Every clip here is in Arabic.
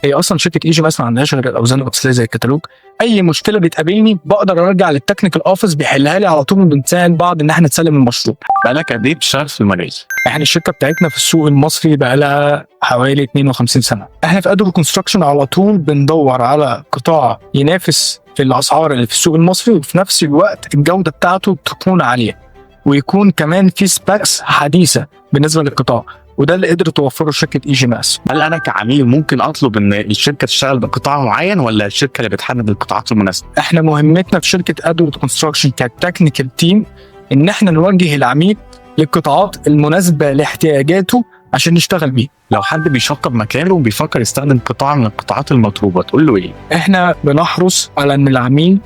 هي اصلا شركه ايجي مثلا ما عندهاش غير الاوزان الاصليه زي الكتالوج. اي مشكله بتقابلني بقدر ارجع للتكنيكال اوفيس بيحلها لي على طول، وبنساعد بعض ان احنا نسلم المشروع. بقالك قد ايه بتشتغل في المجال؟ احنا الشركه بتاعتنا في السوق المصري بقى لها حوالي 52 سنه. احنا في ادوبي كونستراكشن على طول بندور على قطاع ينافس في الاسعار اللي في السوق المصري، وفي نفس الوقت الجوده بتاعته تكون عاليه، ويكون كمان في سبيكس حديثه بالنسبه للقطاع، وده اللي قدرت توفره شركه ايجي ماس. هل انا كعميل ممكن اطلب ان الشركه تشتغل بقطاع معين، ولا الشركه اللي بتحدد القطاعات المناسبه؟ احنا مهمتنا في شركه ادوبي كونستراكشن كتكنيكال تيم ان احنا نوجه العميل للقطاعات المناسبه لاحتياجاته عشان نشتغل بيه. لو حد بيشطب مكانه وبيفكر يستخدم قطاع من القطاعات المطلوبه تقول له ايه؟ احنا بنحرص على ان العميل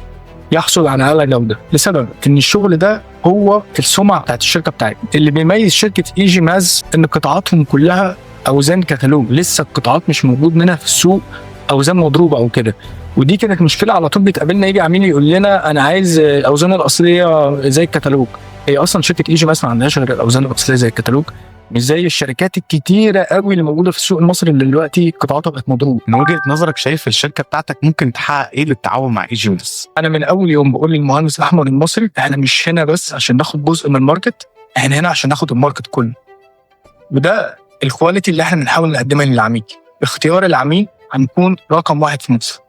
يحصل على اعلى جوده، لسبب ان الشغل ده هو السمعه بتاعت الشركه بتاعتنا. اللي بيميز شركه ايجي ماز ان قطاعاتهم كلها اوزان كتالوج، لسه القطاعات مش موجود منها في السوق اوزان مضروبه او كده. ودي كانت مشكله على طول بتقابلنا، يجي عميل يقول لنا انا عايز الاوزان الاصليه زي الكتالوج. هي اصلا شركه ايجي ماز ما عندهاش غير الاوزان الاصليه زي الكتالوج، مش زي الشركات الكتيره قوي اللي موجوده في السوق المصري اللي دلوقتي قطاعاتها بقت مضروبه. من وجهه نظرك شايف الشركه بتاعتك ممكن تحقق ايه بالتعاون مع ايجي ماس؟ انا من اول يوم بقول للمهندس احمد المصري احنا مش هنا بس عشان ناخد جزء من الماركت، احنا هنا عشان ناخد الماركت كله. وده الكواليتي اللي احنا بنحاول نقدمها للعميل. اختيار العميل هنكون رقم واحد في مصر.